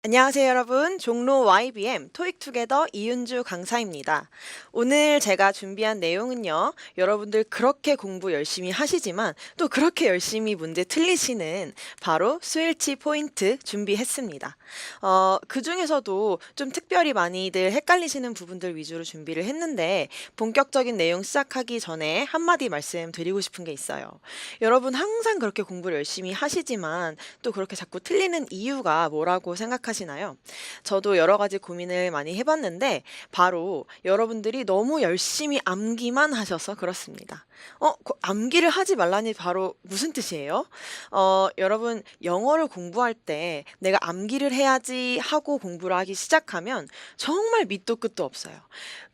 안녕하세요, 여러분. 종로 YBM 토익 투게더 이윤주 강사입니다. 오늘 제가 준비한 내용은요, 여러분들 그렇게 공부 열심히 하시지만 또 그렇게 열심히 문제 틀리시는 바로 수일치 포인트 준비했습니다. 그 중에서도 좀 특별히 많이들 헷갈리시는 부분들 위주로 준비를 했는데, 본격적인 내용 시작하기 전에 한마디 말씀드리고 싶은 게 있어요. 여러분 항상 그렇게 공부를 열심히 하시지만 또 그렇게 자꾸 틀리는 이유가 뭐라고 생각하시나요? 저도 여러 가지 고민을 많이 해봤는데 바로 여러분들이 너무 열심히 암기만 하셔서 그렇습니다. 암기를 하지 말라니 바로 무슨 뜻이에요? 여러분 영어를 공부할 때 내가 암기를 해야지 하고 공부를 하기 시작하면 정말 밑도 끝도 없어요.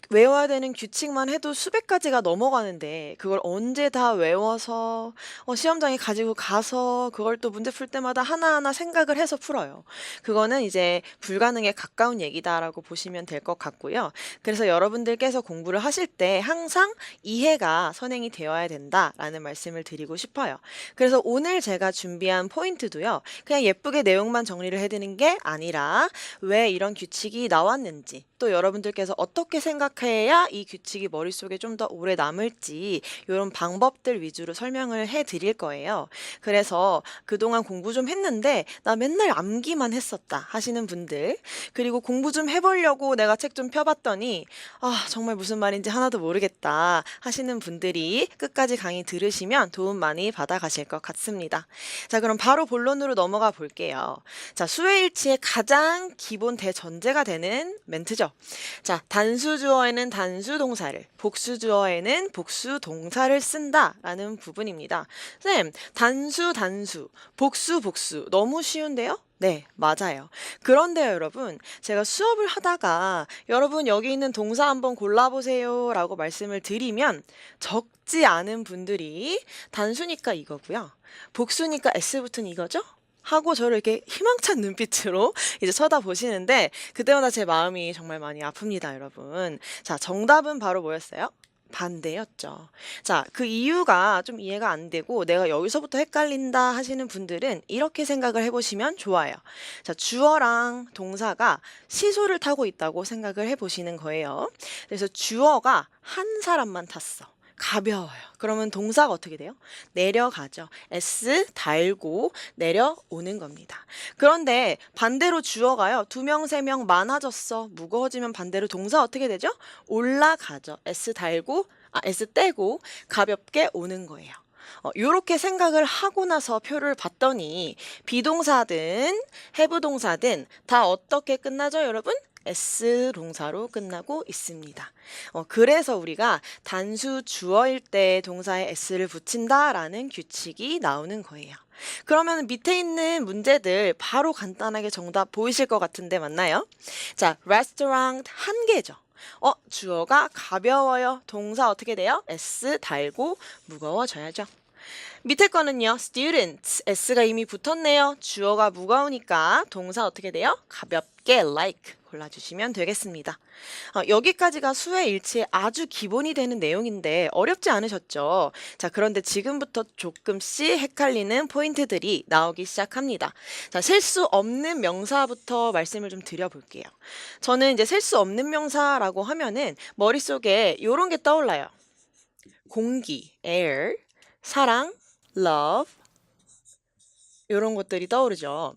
외워야 되는 규칙만 해도 수백 가지가 넘어가는데 그걸 언제 다 외워서 시험장에 가지고 가서 그걸 또 문제 풀 때마다 하나하나 생각을 해서 풀어요. 그거는 이제 불가능에 가까운 얘기다라고 보시면 될 것 같고요. 그래서 여러분들께서 공부를 하실 때 항상 이해가 선행이 되어야 된다라는 말씀을 드리고 싶어요. 그래서 오늘 제가 준비한 포인트도요. 그냥 예쁘게 내용만 정리를 해드는 게 아니라 왜 이런 규칙이 나왔는지 또 여러분들께서 어떻게 생각해야 이 규칙이 머릿속에 좀 더 오래 남을지 이런 방법들 위주로 설명을 해 드릴 거예요. 그래서 그동안 공부 좀 했는데 나 맨날 암기만 했었다 하시는 분들, 그리고 공부 좀 해보려고 내가 책 좀 펴봤더니 정말 무슨 말인지 하나도 모르겠다 하시는 분들이 끝까지 강의 들으시면 도움 많이 받아가실 것 같습니다. 자, 그럼 바로 본론으로 넘어가 볼게요. 자, 수회일치의 가장 기본 대전제가 되는 멘트죠. 자, 단수 주어에는 단수 동사를, 복수 주어에는 복수 동사를 쓴다라는 부분입니다. 쌤, 단수, 복수 너무 쉬운데요? 네, 맞아요. 그런데요, 여러분, 제가 수업을 하다가 여러분 여기 있는 동사 한번 골라보세요 라고 말씀을 드리면 적지 않은 분들이 단수니까 이거고요. 복수니까 S 붙은 이거죠? 하고 저를 이렇게 희망찬 눈빛으로 이제 쳐다보시는데 그때마다 제 마음이 정말 많이 아픕니다, 여러분. 자, 정답은 바로 뭐였어요? 반대였죠. 자, 그 이유가 좀 이해가 안 되고 내가 여기서부터 헷갈린다 하시는 분들은 이렇게 생각을 해보시면 좋아요. 자, 주어랑 동사가 시소를 타고 있다고 생각을 해보시는 거예요. 그래서 주어가 한 사람만 탔어. 가벼워요. 그러면 동사가 어떻게 돼요? 내려가죠. S 달고 내려오는 겁니다. 그런데 반대로 주어가요. 2명, 3명 많아졌어. 무거워지면 반대로 동사 어떻게 되죠? 올라가죠. S 떼고 가볍게 오는 거예요. 요렇게 생각을 하고 나서 표를 봤더니 비동사든 have 동사든 다 어떻게 끝나죠, 여러분? S 동사로 끝나고 있습니다. 그래서 우리가 단수 주어일 때 동사에 S를 붙인다라는 규칙이 나오는 거예요. 그러면 밑에 있는 문제들 바로 간단하게 정답 보이실 것 같은데 맞나요? 자, restaurant 한 개죠. 주어가 가벼워요. 동사 어떻게 돼요? S 달고 무거워져야죠. 밑에 거는요. student, s가 이미 붙었네요. 주어가 무거우니까 동사 어떻게 돼요? 가볍게 like 골라주시면 되겠습니다. 여기까지가 수의 일치의 아주 기본이 되는 내용인데 어렵지 않으셨죠? 자, 그런데 지금부터 조금씩 헷갈리는 포인트들이 나오기 시작합니다. 자, 셀 수 없는 명사부터 말씀을 좀 드려볼게요. 저는 이제 셀 수 없는 명사라고 하면은 머릿속에 이런 게 떠올라요. 공기, air, 사랑, love 이런 것들이 떠오르죠.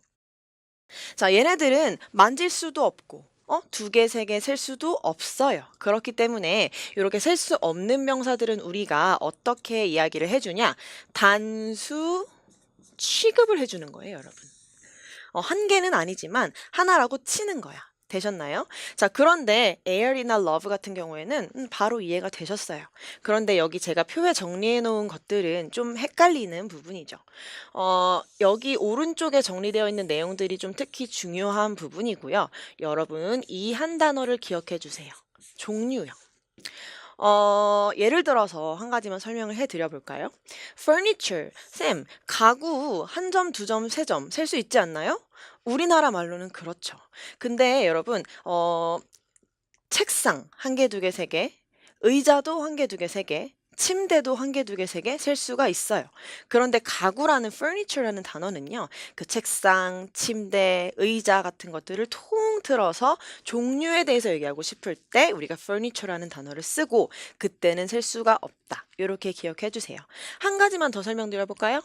자, 얘네들은 만질 수도 없고 2개, 3개 셀 수도 없어요. 그렇기 때문에 이렇게 셀 수 없는 명사들은 우리가 어떻게 이야기를 해주냐? 단수 취급을 해주는 거예요, 여러분. 한 개는 아니지만 하나라고 치는 거야. 되셨나요? 자, 그런데 air이나 love 같은 경우에는 바로 이해가 되셨어요. 그런데 여기 제가 표에 정리해 놓은 것들은 좀 헷갈리는 부분이죠. 여기 오른쪽에 정리되어 있는 내용들이 좀 특히 중요한 부분이고요. 여러분, 이 한 단어를 기억해 주세요. 종류요. 예를 들어서 한 가지만 설명을 해 드려 볼까요? furniture. 쌤, 가구 한 점, 두 점, 세 점 셀 수 있지 않나요? 우리나라 말로는 그렇죠. 근데 여러분, 책상 한 개, 두 개, 세 개, 의자도 한 개, 두 개, 세 개, 침대도 한 개, 두 개, 세 개 셀 수가 있어요. 그런데 가구라는 furniture라는 단어는요. 그 책상, 침대, 의자 같은 것들을 통틀어서 종류에 대해서 얘기하고 싶을 때 우리가 furniture라는 단어를 쓰고 그때는 셀 수가 없다. 이렇게 기억해 주세요. 한 가지만 더 설명드려 볼까요?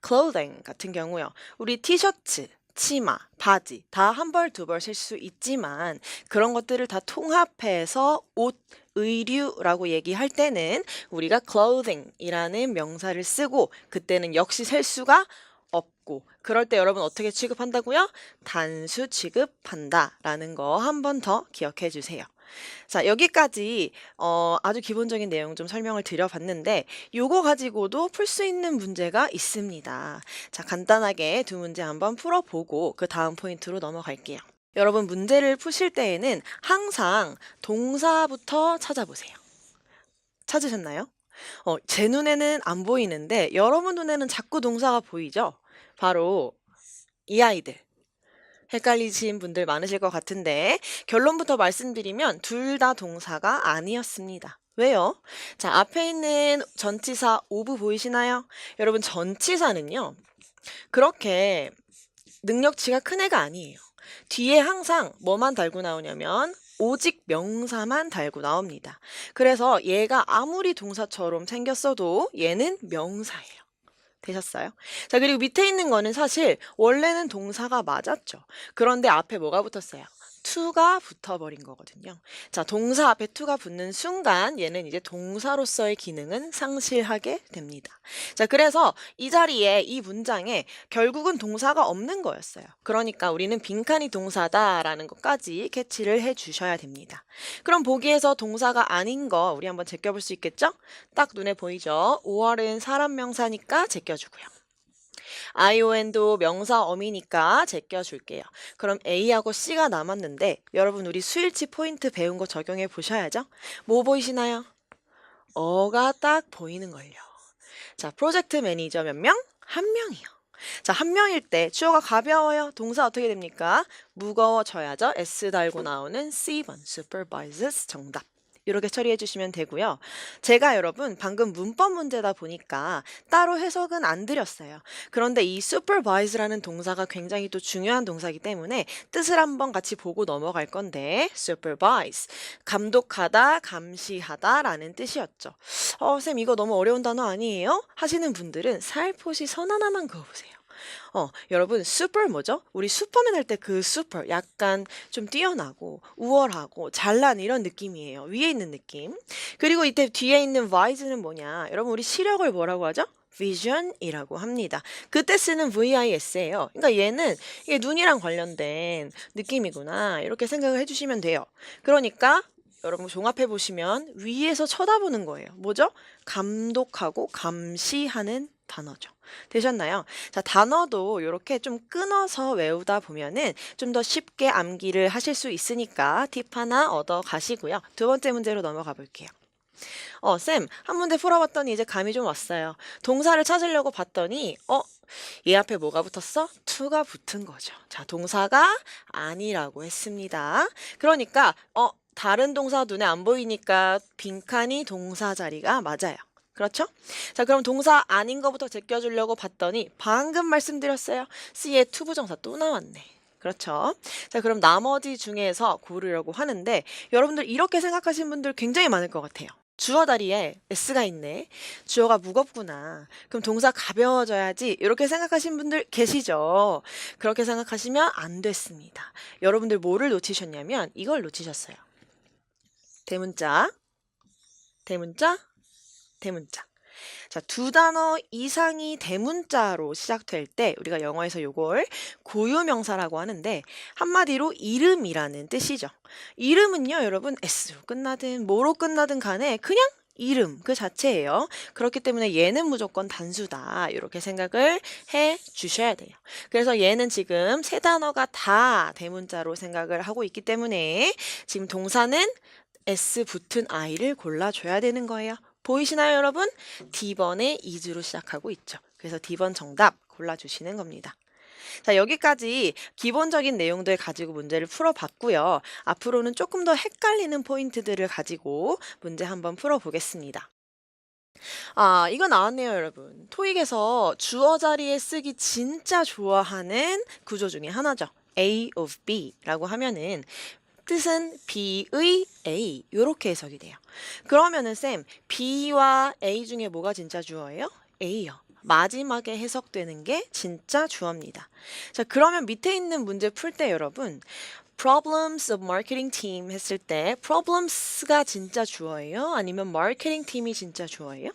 clothing 같은 경우요. 우리 티셔츠, 치마, 바지 다 한 벌, 두 벌 셀 수 있지만 그런 것들을 다 통합해서 옷, 의류라고 얘기할 때는 우리가 clothing이라는 명사를 쓰고 그때는 역시 셀 수가 없고 그럴 때 여러분 어떻게 취급한다고요? 단수 취급한다라는 거 한 번 더 기억해 주세요. 자, 여기까지 아주 기본적인 내용 좀 설명을 드려봤는데 요거 가지고도 풀 수 있는 문제가 있습니다. 자, 간단하게 두 문제 한번 풀어보고 그 다음 포인트로 넘어갈게요. 여러분 문제를 푸실 때에는 항상 동사부터 찾아보세요. 찾으셨나요? 제 눈에는 안 보이는데 여러분 눈에는 자꾸 동사가 보이죠? 바로 이 아이들. 헷갈리신 분들 많으실 것 같은데 결론부터 말씀드리면 둘 다 동사가 아니었습니다. 왜요? 자, 앞에 있는 전치사 of 보이시나요? 여러분 전치사는요. 그렇게 능력치가 큰 애가 아니에요. 뒤에 항상 뭐만 달고 나오냐면 오직 명사만 달고 나옵니다. 그래서 얘가 아무리 동사처럼 생겼어도 얘는 명사예요. 되셨어요? 자, 그리고 밑에 있는 거는 사실 원래는 동사가 맞았죠. 그런데 앞에 뭐가 붙었어요? to가 붙어버린 거거든요. 자, 동사 앞에 to가 붙는 순간 얘는 이제 동사로서의 기능은 상실하게 됩니다. 자, 그래서 이 자리에 이 문장에 결국은 동사가 없는 거였어요. 그러니까 우리는 빈칸이 동사다라는 것까지 캐치를 해 주셔야 됩니다. 그럼 보기에서 동사가 아닌 거 우리 한번 제껴볼 수 있겠죠? 딱 눈에 보이죠? 5월은 사람 명사니까 제껴주고요. ION도 명사 어미니까 제껴줄게요. 그럼 A하고 C가 남았는데 여러분 우리 수일치 포인트 배운 거 적용해 보셔야죠. 뭐 보이시나요? 어가 딱 보이는걸요. 자, 프로젝트 매니저 몇 명? 한 명이요. 자, 한 명일 때 주어가 가벼워요. 동사 어떻게 됩니까? 무거워져야죠. S 달고 나오는 C번 supervises 정답. 이렇게 처리해 주시면 되고요. 제가 여러분 방금 문법 문제다 보니까 따로 해석은 안 드렸어요. 그런데 이 supervise라는 동사가 굉장히 또 중요한 동사이기 때문에 뜻을 한번 같이 보고 넘어갈 건데 supervise, 감독하다, 감시하다라는 뜻이었죠. 쌤 이거 너무 어려운 단어 아니에요? 하시는 분들은 살포시 선 하나만 그어보세요. 여러분 super 뭐죠? 우리 슈퍼맨 할 때 그 super 약간 좀 뛰어나고 우월하고 잘난 이런 느낌이에요. 위에 있는 느낌. 그리고 이때 뒤에 있는 vise는 뭐냐? 여러분 우리 시력을 뭐라고 하죠? vision이라고 합니다. 그때 쓰는 vis예요. 그러니까 얘는 이게 눈이랑 관련된 느낌이구나. 이렇게 생각을 해주시면 돼요. 그러니까 여러분 종합해 보시면 위에서 쳐다보는 거예요. 뭐죠? 감독하고 감시하는 단어죠. 되셨나요? 자, 단어도 이렇게 좀 끊어서 외우다 보면은 좀 더 쉽게 암기를 하실 수 있으니까 팁 하나 얻어 가시고요. 두 번째 문제로 넘어가 볼게요. 쌤, 한 문제 풀어봤더니 이제 감이 좀 왔어요. 동사를 찾으려고 봤더니, 얘 앞에 뭐가 붙었어? to가 붙은 거죠. 자, 동사가 아니라고 했습니다. 그러니까, 다른 동사 눈에 안 보이니까 빈칸이 동사 자리가 맞아요. 그렇죠? 자, 그럼 동사 아닌 거부터 제껴주려고 봤더니 방금 말씀드렸어요. C에 to 부정사 또 나왔네. 그렇죠? 자, 그럼 나머지 중에서 고르려고 하는데 여러분들 이렇게 생각하시는 분들 굉장히 많을 것 같아요. 주어 다리에 S가 있네. 주어가 무겁구나. 그럼 동사 가벼워져야지. 이렇게 생각하시는 분들 계시죠? 그렇게 생각하시면 안 됐습니다. 여러분들 뭐를 놓치셨냐면 이걸 놓치셨어요. 대문자, 대문자, 대문자. 자, 두 단어 이상이 대문자로 시작될 때 우리가 영어에서 요걸 고유명사라고 하는데 한마디로 이름이라는 뜻이죠. 이름은요, 여러분 S로 끝나든 뭐로 끝나든 간에 그냥 이름 그 자체예요. 그렇기 때문에 얘는 무조건 단수다. 이렇게 생각을 해 주셔야 돼요. 그래서 얘는 지금 세 단어가 다 대문자로 생각을 하고 있기 때문에 지금 동사는 S 붙은 I를 골라줘야 되는 거예요. 보이시나요, 여러분? D번에 is로 시작하고 있죠. 그래서 D번 정답 골라주시는 겁니다. 자, 여기까지 기본적인 내용들 가지고 문제를 풀어봤고요. 앞으로는 조금 더 헷갈리는 포인트들을 가지고 문제 한번 풀어보겠습니다. 이거 나왔네요, 여러분. 토익에서 주어 자리에 쓰기 진짜 좋아하는 구조 중에 하나죠. A of B라고 하면은 뜻은 B의 A 이렇게 해석이 돼요. 그러면은 쌤, B와 A 중에 뭐가 진짜 주어예요? A요. 마지막에 해석되는 게 진짜 주어입니다. 자, 그러면 밑에 있는 문제 풀 때 여러분, Problems of Marketing Team 했을 때 Problems가 진짜 주어예요? 아니면 Marketing Team이 진짜 주어예요?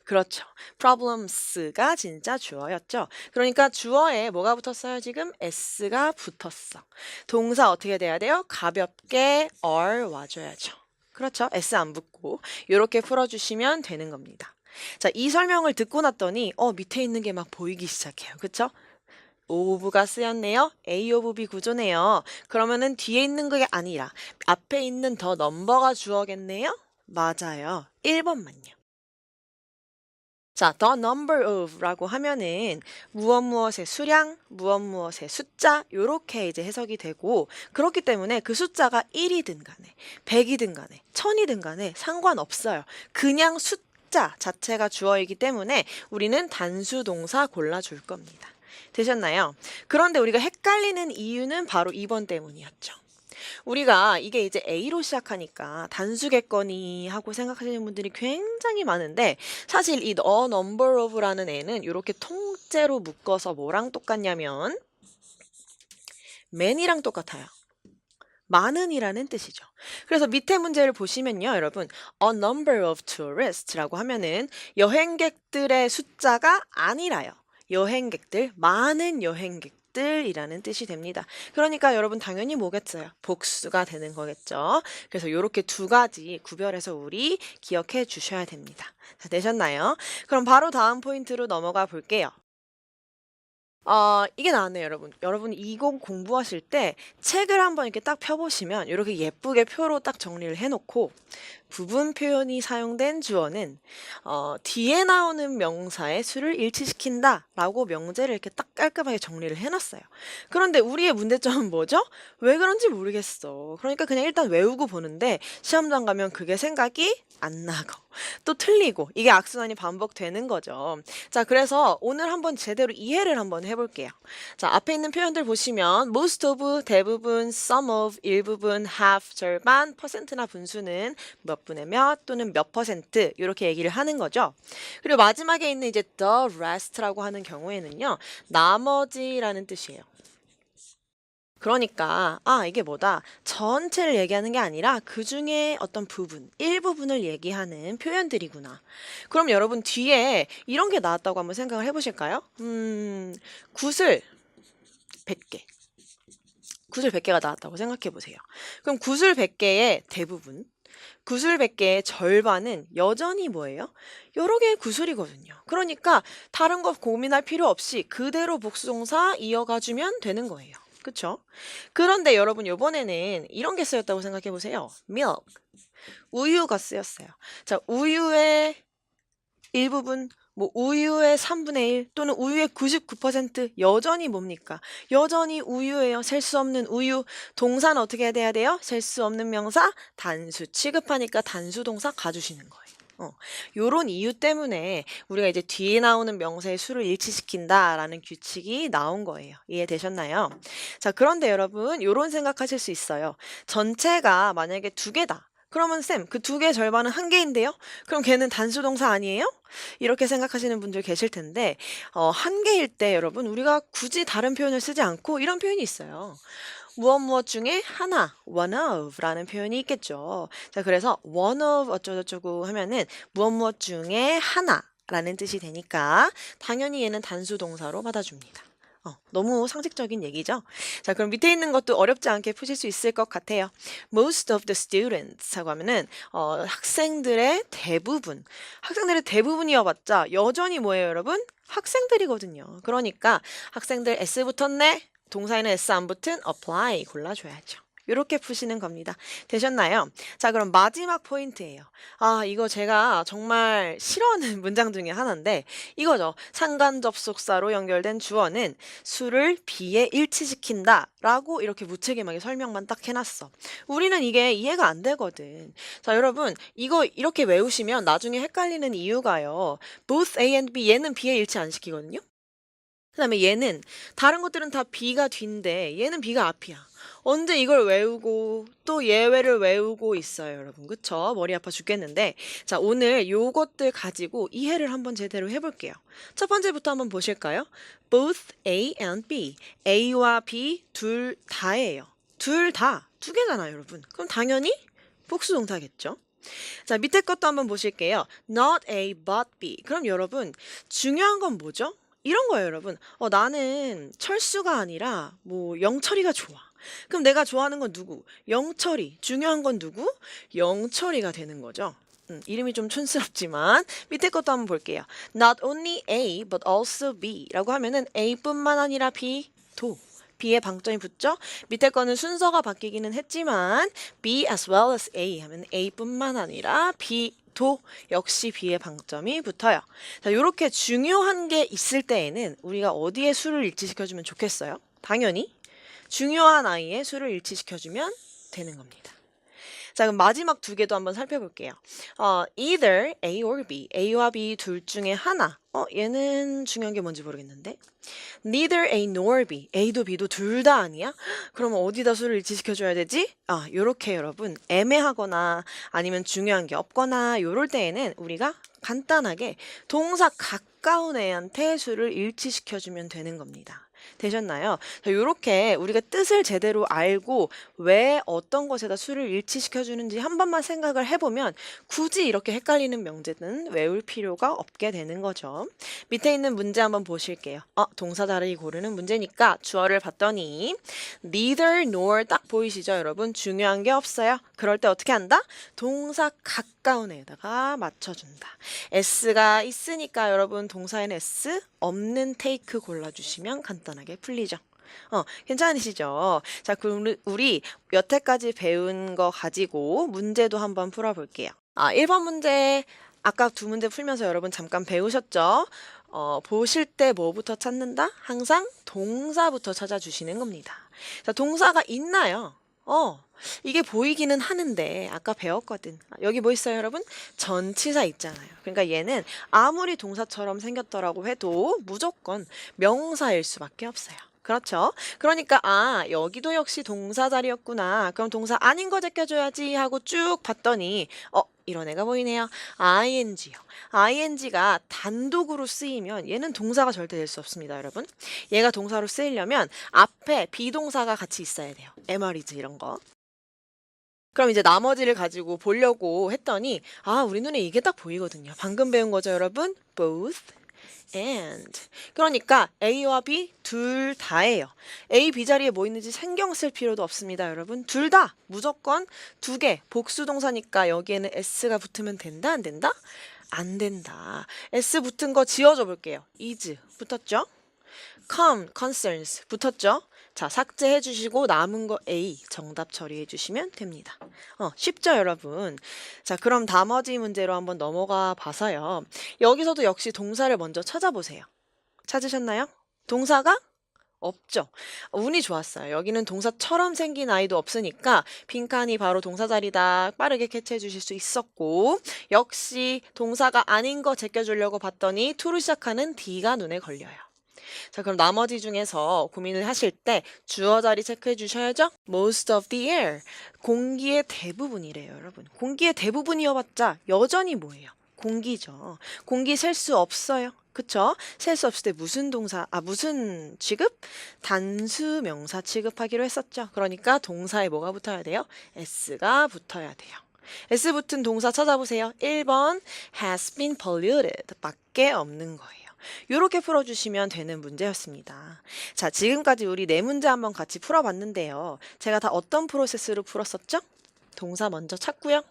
그렇죠. problems가 진짜 주어였죠. 그러니까 주어에 뭐가 붙었어요? 지금 s가 붙었어. 동사 어떻게 돼야 돼요? 가볍게 are 와줘야죠. 그렇죠. s 안 붙고 이렇게 풀어주시면 되는 겁니다. 자, 이 설명을 듣고 났더니 밑에 있는 게 막 보이기 시작해요. 그쵸? of가 쓰였네요. A of B 구조네요. 그러면은 뒤에 있는 게 아니라 앞에 있는 더 넘버가 주어겠네요? 맞아요. 1번만요. 자, the number of라고 하면은 무엇 무엇의 수량, 무엇 무엇의 숫자 요렇게 이제 해석이 되고 그렇기 때문에 그 숫자가 1이든 간에 100이든 간에 1000이든 간에 상관없어요. 그냥 숫자 자체가 주어이기 때문에 우리는 단수 동사 골라줄 겁니다. 되셨나요? 그런데 우리가 헷갈리는 이유는 바로 2번 때문이었죠. 우리가 이게 이제 A로 시작하니까 단수겠거니 하고 생각하시는 분들이 굉장히 많은데 사실 이 a number of라는 애는 이렇게 통째로 묶어서 뭐랑 똑같냐면 many랑 똑같아요. 많은이라는 뜻이죠. 그래서 밑에 문제를 보시면요, 여러분, a number of tourists,라고 하면은 여행객들의 숫자가 아니라요. 여행객들, 많은 여행객들이라는 뜻이 됩니다. 그러니까 여러분 당연히 뭐겠어요? 복수가 되는 거겠죠. 그래서 이렇게 두 가지 구별해서 우리 기억해 주셔야 됩니다. 자, 되셨나요? 그럼 바로 다음 포인트로 넘어가 볼게요. 이게 나왔네요, 여러분. 여러분 이거 공부하실 때 책을 한번 이렇게 딱 펴보시면 이렇게 예쁘게 표로 딱 정리를 해놓고 부분 표현이 사용된 주어는 뒤에 나오는 명사의 수를 일치시킨다 라고 명제를 이렇게 딱 깔끔하게 정리를 해놨어요. 그런데 우리의 문제점은 뭐죠? 왜 그런지 모르겠어. 그러니까 그냥 일단 외우고 보는데 시험장 가면 그게 생각이 안 나고 또 틀리고 이게 악순환이 반복되는 거죠. 자, 그래서 오늘 한번 제대로 이해를 한번 해볼게요. 자, 앞에 있는 표현들 보시면 most of, 대부분, some of, 일부분, half, 절반, 퍼센트나 분수는 몇 분의 몇 또는 몇 퍼센트 이렇게 얘기를 하는 거죠. 그리고 마지막에 있는 이제 the rest라고 하는 경우에는요. 나머지라는 뜻이에요. 그러니까 이게 뭐다? 전체를 얘기하는 게 아니라 그 중에 어떤 부분, 일부분을 얘기하는 표현들이구나. 그럼 여러분 뒤에 이런 게 나왔다고 한번 생각을 해보실까요? 구슬 100개. 구슬 100개가 나왔다고 생각해 보세요. 그럼 구슬 100개의 대부분, 구슬 100개의 절반은 여전히 뭐예요? 여러 개의 구슬이거든요. 그러니까 다른 거 고민할 필요 없이 그대로 복수동사 이어가주면 되는 거예요. 그쵸? 그런데 여러분 요번에는 이런 게 쓰였다고 생각해 보세요. milk. 우유가 쓰였어요. 자, 우유의 일부분, 뭐 우유의 3분의 1 또는 우유의 99% 여전히 뭡니까? 여전히 우유예요. 셀 수 없는 우유. 동사는 어떻게 돼야 돼요? 셀 수 없는 명사 단수 취급하니까 단수 동사 가주시는 거예요. 요런 이유 때문에 우리가 이제 뒤에 나오는 명사의 수를 일치시킨다라는 규칙이 나온 거예요. 이해되셨나요? 자, 그런데 여러분 요런 생각하실 수 있어요. 전체가 만약에 두 개다. 그러면 쌤, 그 두 개의 절반은 한 개인데요? 그럼 걔는 단수 동사 아니에요? 이렇게 생각하시는 분들 계실 텐데 한 개일 때 여러분 우리가 굳이 다른 표현을 쓰지 않고 이런 표현이 있어요. 무엇 무엇 중에 하나, one of라는 표현이 있겠죠. 자, 그래서 one of 어쩌고저쩌고 하면은 무엇 무엇 중에 하나라는 뜻이 되니까 당연히 얘는 단수 동사로 받아줍니다. 너무 상식적인 얘기죠. 자, 그럼 밑에 있는 것도 어렵지 않게 푸실 수 있을 것 같아요. Most of the students 하고 하면은 학생들의 대부분. 학생들의 대부분이어봤자 여전히 뭐예요, 여러분? 학생들이거든요. 그러니까 학생들 S 붙었네? 동사에는 S 안 붙은 apply 골라줘야죠. 이렇게 푸시는 겁니다. 되셨나요? 자, 그럼 마지막 포인트예요. 아, 이거 제가 정말 싫어하는 문장 중에 하나인데 이거죠. 상관 접속사로 연결된 주어는 수를 be에 일치시킨다 라고 이렇게 무책임하게 설명만 딱 해놨어. 우리는 이게 이해가 안 되거든. 자, 여러분 이거 이렇게 외우시면 나중에 헷갈리는 이유가요. both A and B 얘는 B에 일치 안 시키거든요. 그다음에 얘는 다른 것들은 다 B가 뒤인데 얘는 B가 앞이야. 언제 이걸 외우고 또 예외를 외우고 있어요, 여러분. 그쵸? 머리 아파 죽겠는데. 자, 오늘 요것들 가지고 이해를 한번 제대로 해볼게요. 첫 번째부터 한번 보실까요? Both A and B. A와 B 둘 다예요. 둘 다. 두 개잖아요, 여러분. 그럼 당연히 복수동사겠죠? 자, 밑에 것도 한번 보실게요. Not A but B. 그럼 여러분 중요한 건 뭐죠? 이런 거예요, 여러분. 나는 철수가 아니라 뭐 영철이가 좋아. 그럼 내가 좋아하는 건 누구? 영철이. 중요한 건 누구? 영철이가 되는 거죠. 이름이 좀 촌스럽지만 밑에 것도 한번 볼게요. Not only A but also B 라고 하면은 A뿐만 아니라 B도 B에 방점이 붙죠? 밑에 거는 순서가 바뀌기는 했지만 B as well as A 하면 A뿐만 아니라 B도 역시 B에 방점이 붙어요. 자, 이렇게 중요한 게 있을 때에는 우리가 어디에 수를 일치시켜주면 좋겠어요? 당연히 중요한 아이의 수를 일치시켜주면 되는 겁니다. 자, 그럼 마지막 두 개도 한번 살펴볼게요. Either A or B, A와 B 둘 중에 하나. 얘는 중요한 게 뭔지 모르겠는데. Neither A nor B, A도 B도 둘 다 아니야? 그러면 어디다 수를 일치시켜줘야 되지? 요렇게 여러분 애매하거나 아니면 중요한 게 없거나 요럴 때에는 우리가 간단하게 동사 가까운 애한테 수를 일치시켜주면 되는 겁니다. 되셨나요? 자, 요렇게 우리가 뜻을 제대로 알고 왜 어떤 것에다 수를 일치시켜주는지 한 번만 생각을 해보면 굳이 이렇게 헷갈리는 명제는 외울 필요가 없게 되는 거죠. 밑에 있는 문제 한번 보실게요. 동사 자리 고르는 문제니까 주어를 봤더니 neither nor 딱 보이시죠, 여러분? 중요한 게 없어요. 그럴 때 어떻게 한다? 동사 가까운 애에다가 맞춰준다. S가 있으니까 여러분 동사에는 S 없는 take 골라주시면 간단하게 풀리죠. 괜찮으시죠? 자, 그럼 우리 여태까지 배운 거 가지고 문제도 한번 풀어볼게요. 1번 문제 아까 두 문제 풀면서 여러분 잠깐 배우셨죠? 보실 때 뭐부터 찾는다? 항상 동사부터 찾아주시는 겁니다. 자, 동사가 있나요? 이게 보이기는 하는데 아까 배웠거든. 여기 뭐 있어요, 여러분? 전치사 있잖아요. 그러니까 얘는 아무리 동사처럼 생겼더라고 해도 무조건 명사일 수밖에 없어요. 그렇죠? 그러니까 여기도 역시 동사 자리였구나. 그럼 동사 아닌 거 제껴줘야지 하고 쭉 봤더니 이런 애가 보이네요. ing요. ing가 단독으로 쓰이면 얘는 동사가 절대 될 수 없습니다, 여러분. 얘가 동사로 쓰이려면 앞에 비동사가 같이 있어야 돼요. MR이즈 이런 거. 그럼 이제 나머지를 가지고 보려고 했더니 우리 눈에 이게 딱 보이거든요. 방금 배운 거죠, 여러분? both and. 그러니까 A와 B 둘 다예요. A, B 자리에 뭐 있는지 신경 쓸 필요도 없습니다, 여러분. 둘 다 무조건 두 개 복수 동사니까 여기에는 S가 붙으면 된다, 안 된다? 안 된다. S 붙은 거 지워줘 볼게요. is 붙었죠? concerns 붙었죠? 자, 삭제해 주시고 남은 거 A 정답 처리해 주시면 됩니다. 쉽죠, 여러분? 자, 그럼 나머지 문제로 한번 넘어가 봐서요. 여기서도 역시 동사를 먼저 찾아보세요. 찾으셨나요? 동사가 없죠. 운이 좋았어요. 여기는 동사처럼 생긴 아이도 없으니까 빈칸이 바로 동사 자리다. 빠르게 캐치해 주실 수 있었고 역시 동사가 아닌 거 제껴주려고 봤더니 to로 시작하는 D가 눈에 걸려요. 자, 그럼 나머지 중에서 고민을 하실 때 주어 자리 체크해 주셔야죠. Most of the air. 공기의 대부분이래요, 여러분. 공기의 대부분이어봤자 여전히 뭐예요? 공기죠. 공기 셀 수 없어요. 그쵸? 셀 수 없을 때 무슨 동사, 무슨 취급? 단수 명사 취급하기로 했었죠. 그러니까 동사에 뭐가 붙어야 돼요? S가 붙어야 돼요. S 붙은 동사 찾아보세요. 1번 has been polluted 밖에 없는 거예요. 이렇게 풀어주시면 되는 문제였습니다. 자, 지금까지 우리 네 문제 한번 같이 풀어봤는데요. 제가 다 어떤 프로세스로 풀었었죠? 동사 먼저 찾고요.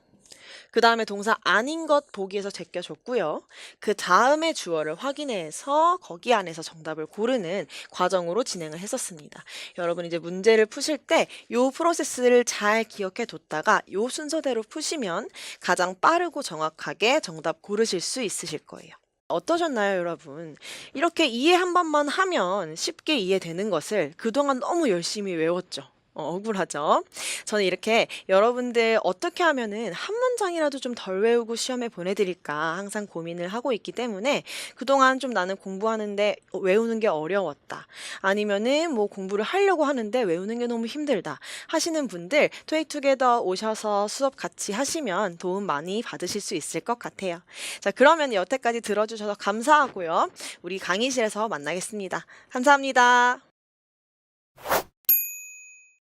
그 다음에 동사 아닌 것 보기에서 제껴줬고요. 그 다음에 주어를 확인해서 거기 안에서 정답을 고르는 과정으로 진행을 했었습니다. 여러분 이제 문제를 푸실 때 이 프로세스를 잘 기억해 뒀다가 이 순서대로 푸시면 가장 빠르고 정확하게 정답 고르실 수 있으실 거예요. 어떠셨나요, 여러분? 이렇게 이해 한 번만 하면 쉽게 이해되는 것을 그동안 너무 열심히 외웠죠. 억울하죠? 저는 이렇게 여러분들 어떻게 하면은 한 문장이라도 좀 덜 외우고 시험에 보내드릴까 항상 고민을 하고 있기 때문에 그동안 좀 나는 공부하는데 외우는 게 어려웠다. 아니면은 뭐 공부를 하려고 하는데 외우는 게 너무 힘들다. 하시는 분들 토익 투게더 오셔서 수업 같이 하시면 도움 많이 받으실 수 있을 것 같아요. 자, 그러면 여태까지 들어주셔서 감사하고요. 우리 강의실에서 만나겠습니다. 감사합니다.